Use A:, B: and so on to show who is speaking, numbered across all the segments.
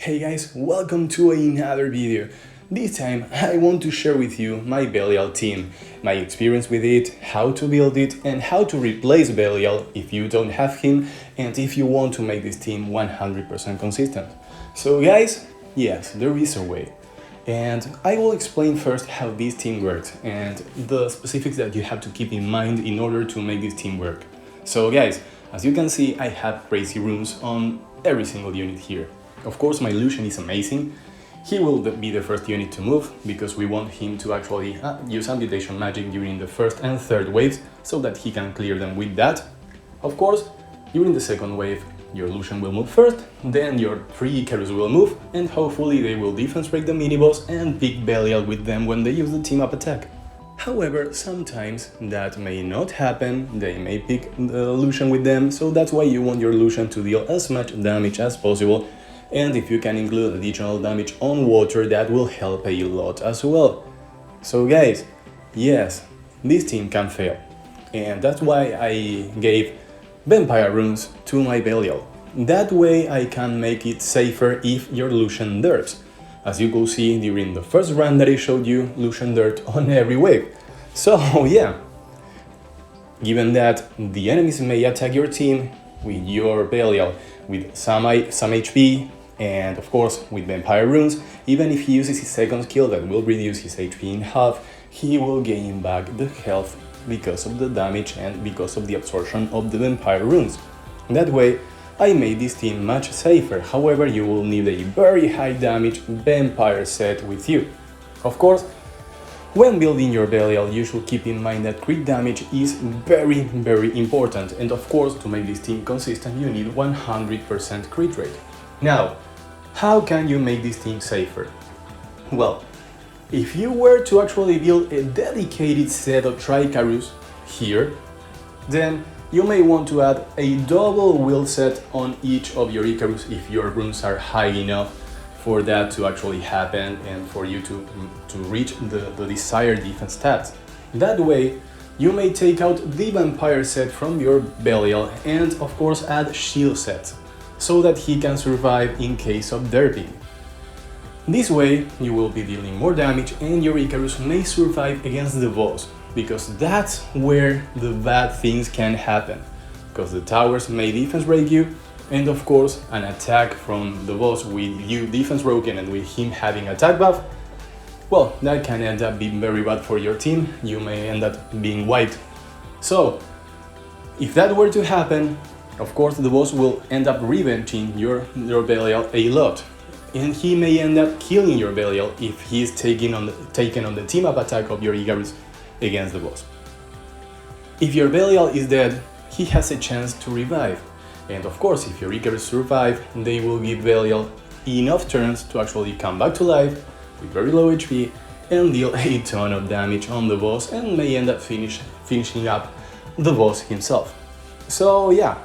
A: Hey guys, welcome to another video. This time I want to share with you my Belial team, my experience with it, how to build it and how to replace Belial if you don't have him and if you want to make this team 100% consistent. So guys, yes, there is a way. And I will explain first how this team works and the specifics that you have to keep in mind in order to make this team work. So guys, as you can see, I have crazy runes on every single unit here. Of course, my Lucian is amazing. He will be the first unit to move because we want him to actually use amputation magic during the first and third waves so that he can clear them with that. Of course, during the second wave, your Lucian will move first, then your TRICARUs will move, and hopefully they will defense break the mini-boss and pick Belial with them when they use the team-up attack. However, sometimes that may not happen, they may pick the Lucian with them, so that's why you want your Lucian to deal as much damage as possible. And if you can include additional damage on water, that will help a lot as well. So guys, yes, this team can fail. And that's why I gave Vampire runes to my Belial. That way I can make it safer if your Lucian dirts. As you could see during the first run that I showed you, Lucian dirt on every wave. So yeah, given that the enemies may attack your team with your Belial with some HP, and of course with Vampire runes, even if he uses his second skill that will reduce his HP in half, he will gain back the health because of the damage and because of the absorption of the Vampire runes. That way, I made this team much safer. However, you will need a very high damage Vampire set with you. Of course, when building your Belial, you should keep in mind that crit damage is very important, and of course, to make this team consistent, you need 100% crit rate. Now, how can you make this team safer? Well, if you were to actually build a dedicated set of TRICARUs here, then you may want to add a double will set on each of your Icarus if your runes are high enough for that to actually happen and for you to reach the desired defense stats. That way, you may take out the Vampire set from your Belial and of course add shield sets, so that he can survive in case of derping. This way, you will be dealing more damage and your Icarus may survive against the boss, because that's where the bad things can happen, because the towers may defense break you, and of course an attack from the boss with you defense broken and with him having attack buff, well, that can end up being very bad for your team. You may end up being wiped. So, if that were to happen, of course the boss will end up revenging your Belial a lot, and he may end up killing your Belial if he is taken on the team-up attack of your Icarus against the boss. If your Belial is dead, he has a chance to revive, and of course if your Icarus survive, they will give Belial enough turns to actually come back to life with very low HP and deal a ton of damage on the boss and may end up finishing up the boss himself. So yeah,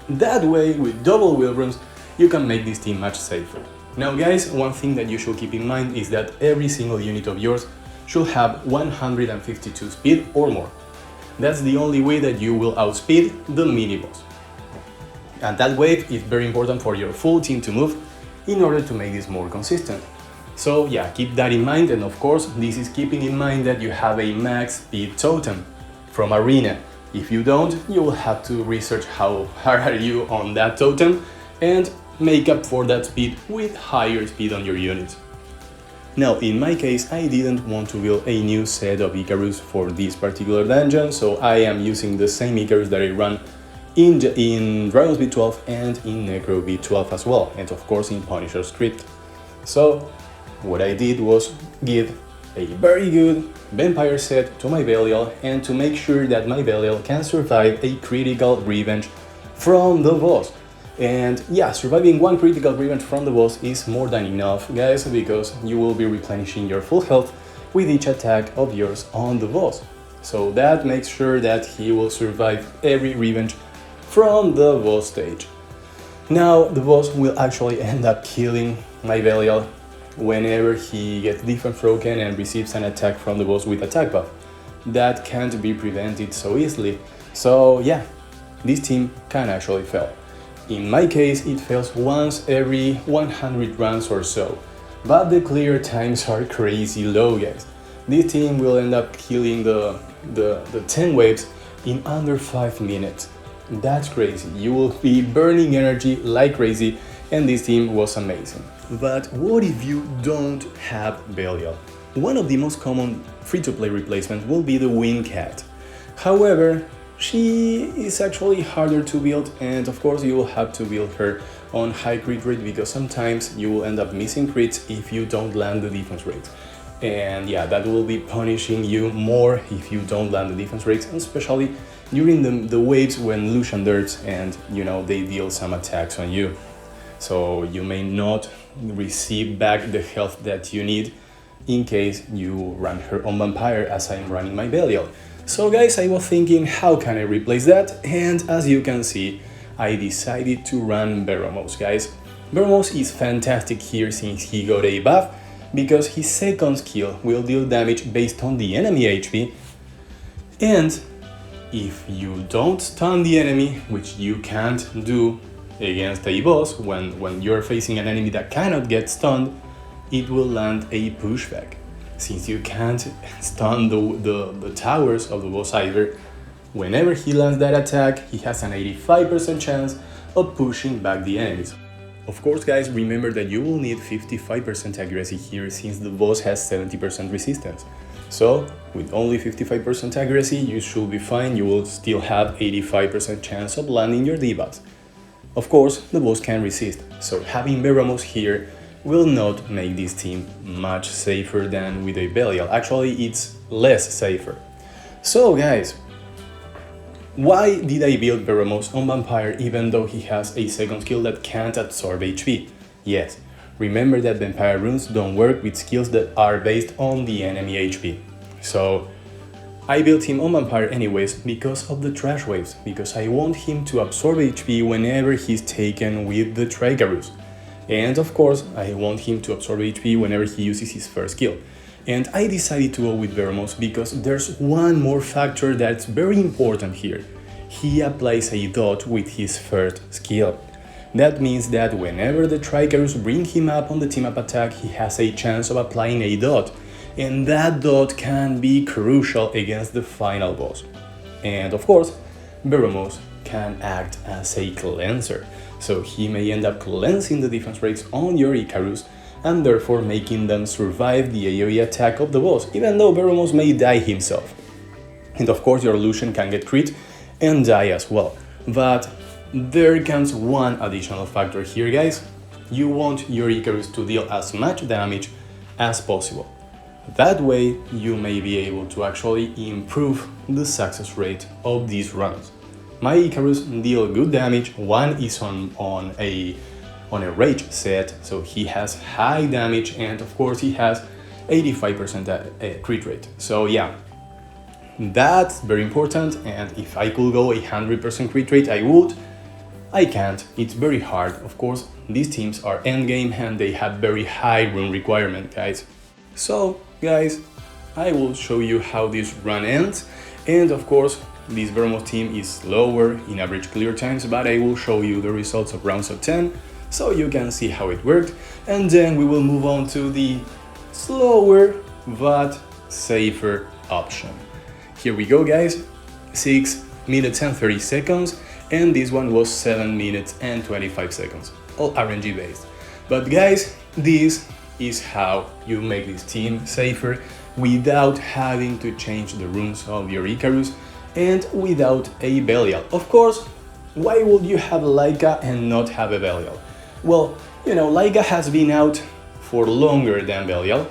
A: that way with double will runes you can make this team much safer. Now guys, one thing that you should keep in mind is that every single unit of yours should have 152 speed or more. That's the only way that you will outspeed the mini-boss. And that wave is very important for your full team to move in order to make this more consistent. So yeah, keep that in mind, and of course this is keeping in mind that you have a max speed totem from Arena. If you don't, you will have to research how hard are you on that totem and make up for that speed with higher speed on your units. Now, in my case, I didn't want to build a new set of Icarus for this particular dungeon, so I am using the same Icarus that I run in Dragon's V12 and in Necro V12 as well, and of course in Punisher script. So, what I did was give a very good Vampire set to my Belial, and to make sure that my Belial can survive a critical revenge from the boss. And yeah, surviving one critical revenge from the boss is more than enough, guys, because you will be replenishing your full health with each attack of yours on the boss. So that makes sure that he will survive every revenge from the boss stage. Now, the boss will actually end up killing my Belial whenever he gets defense broken and receives an attack from the boss with attack buff. That can't be prevented so easily. So yeah, this team can actually fail. In my case, it fails once every 100 runs or so. But the clear times are crazy low, guys. This team will end up killing the 10 waves in under 5 minutes. That's crazy. You will be burning energy like crazy, and this team was amazing. But what if you don't have Belial? One of the most common free-to-play replacements will be the Wind Cat. However, she is actually harder to build, and of course you will have to build her on high crit rate because sometimes you will end up missing crits if you don't land the defense rate. And yeah, that will be punishing you more if you don't land the defense rates, especially during the waves when Lucian dirts and they deal some attacks on you. So you may not receive back the health that you need in case you run her on Vampire as I'm running my Belial. So guys, I was thinking how can I replace that, and as you can see, I decided to run Veromos, guys. Veromos is fantastic here since he got a buff, because his second skill will deal damage based on the enemy HP, and if you don't stun the enemy, which you can't do against a boss when you're facing an enemy that cannot get stunned, it will land a pushback. Since you can't stun the towers of the boss either, whenever he lands that attack, he has an 85% chance of pushing back the enemies. Of course, guys, remember that you will need 55% accuracy here since the boss has 70% resistance. So, with only 55% accuracy, you should be fine. You will still have 85% chance of landing your debuffs. Of course, the boss can resist, so having Veromos here will not make this team much safer than with a Belial. Actually, it's less safer. So guys, why did I build Veromos on Vampire even though he has a second skill that can't absorb HP? Yes, remember that Vampire runes don't work with skills that are based on the enemy HP. So I built him on Vampire anyways because of the trash waves, because I want him to absorb HP whenever he's taken with the TRICARUs. And of course, I want him to absorb HP whenever he uses his first skill. And I decided to go with Veromos because there's one more factor that's very important here. He applies a dot with his first skill. That means that whenever the TRICARUs bring him up on the team-up attack, he has a chance of applying a dot. And that dot can be crucial against the final boss. And of course, Veromos can act as a cleanser. So he may end up cleansing the defense rates on your Icarus and therefore making them survive the AoE attack of the boss, even though Veromos may die himself. And of course your Lucian can get crit and die as well. But there comes one additional factor here, guys. You want your Icarus to deal as much damage as possible. That way you may be able to actually improve the success rate of these runs. My Icarus deal good damage. One is on a rage set, so he has high damage, and of course he has 85% crit rate. So yeah, that's very important, and if I could go 100% crit rate, I would. I can't, it's very hard. Of course, these teams are endgame and they have very high rune requirement, guys. So guys, I will show you how this run ends, and of course this Veromos team is lower in average clear times, but I will show you the results of rounds of 10 so you can see how it worked, and then we will move on to the slower but safer option. Here we go, guys. 6 minutes and 30 seconds, and this one was 7 minutes and 25 seconds, all RNG based. But guys, this is how you make this team safer without having to change the runes of your Icarus and without a Belial. Of course, why would you have Laika and not have a Belial? Well, Laika has been out for longer than Belial.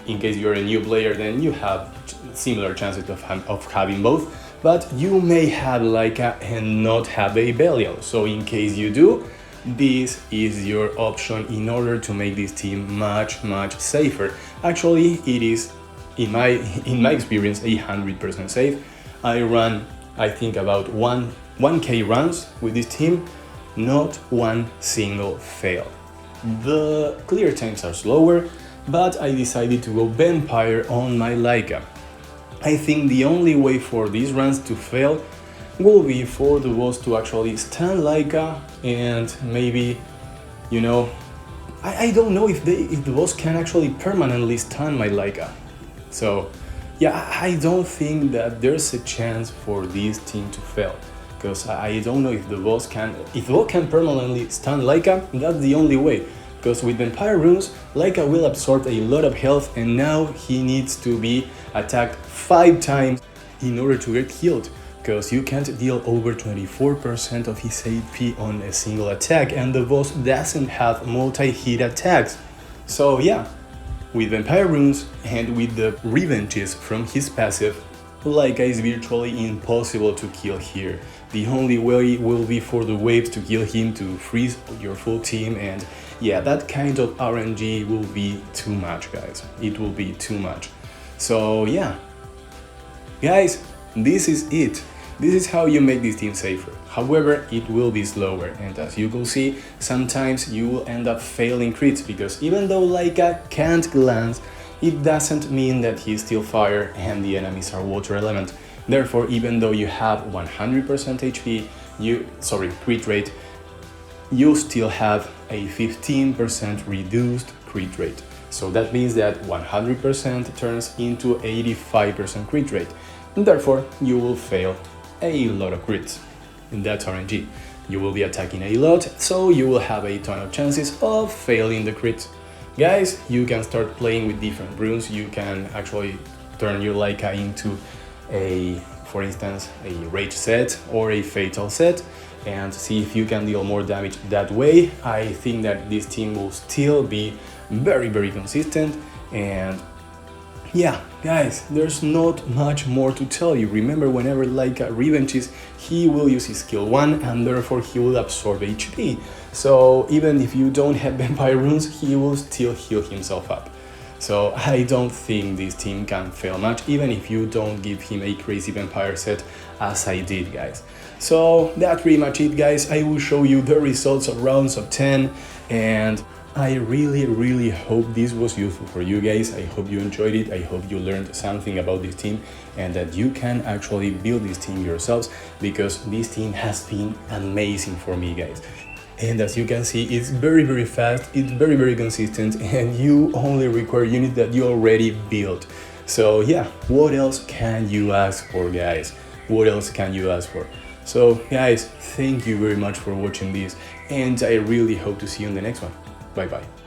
A: In case you're a new player, then you have similar chances of having both, but you may have Laika and not have a Belial. So in case you do, this is your option in order to make this team much safer. Actually, it is, in my experience, 100% safe. I run, I think, about 1k runs with this team, not one single fail. The clear times are slower, but I decided to go Vampire on my Laika. I think the only way for these runs to fail will be for the boss to actually stun Laika, and maybe, you know, I don't know if the boss can actually permanently stun my Laika. So yeah, I don't think that there's a chance for this team to fail, because I don't know if the boss can permanently stun Laika. That's the only way, because with Vampire Runes, Laika will absorb a lot of health, and now he needs to be attacked 5 times in order to get healed, because you can't deal over 24% of his AP on a single attack, and the boss doesn't have multi-hit attacks. So yeah, with Vampire Runes and with the revenges from his passive, Laika is virtually impossible to kill here. The only way will be for the waves to kill him to freeze your full team, and yeah, that kind of RNG will be too much, guys. It will be too much. So yeah, guys, this is it. This is how you make this team safer. However, it will be slower, and as you can see, sometimes you will end up failing crits, because even though Laika can't glance, it doesn't mean that he's still fire and the enemies are water element. Therefore, even though you have 100% HP, crit rate, you still have a 15% reduced crit rate. So that means that 100% turns into 85% crit rate. And therefore, you will fail a lot of crits. And that's RNG. You will be attacking a lot, so you will have a ton of chances of failing the crits. Guys, you can start playing with different runes. You can actually turn your Laika into for instance, a rage set or a fatal set, and see if you can deal more damage that way. I think that this team will still be very, very consistent. And yeah, guys, there's not much more to tell you. Remember, whenever Laika revenges, he will use his skill 1, and therefore he will absorb HP. So even if you don't have Vampire Runes, he will still heal himself up. So I don't think this team can fail much, even if you don't give him a crazy vampire set as I did, guys. So that's pretty much it, guys. I will show you the results of rounds of 10, and I really hope this was useful for you guys. I hope you enjoyed it. I hope you learned something about this team, and that you can actually build this team yourselves, because this team has been amazing for me, guys. And as you can see, it's very fast, it's very consistent, and you only require units that you already built. So yeah, what else can you ask for, guys? What else can you ask for? So guys, thank you very much for watching this, and I really hope to see you in the next one. Bye bye.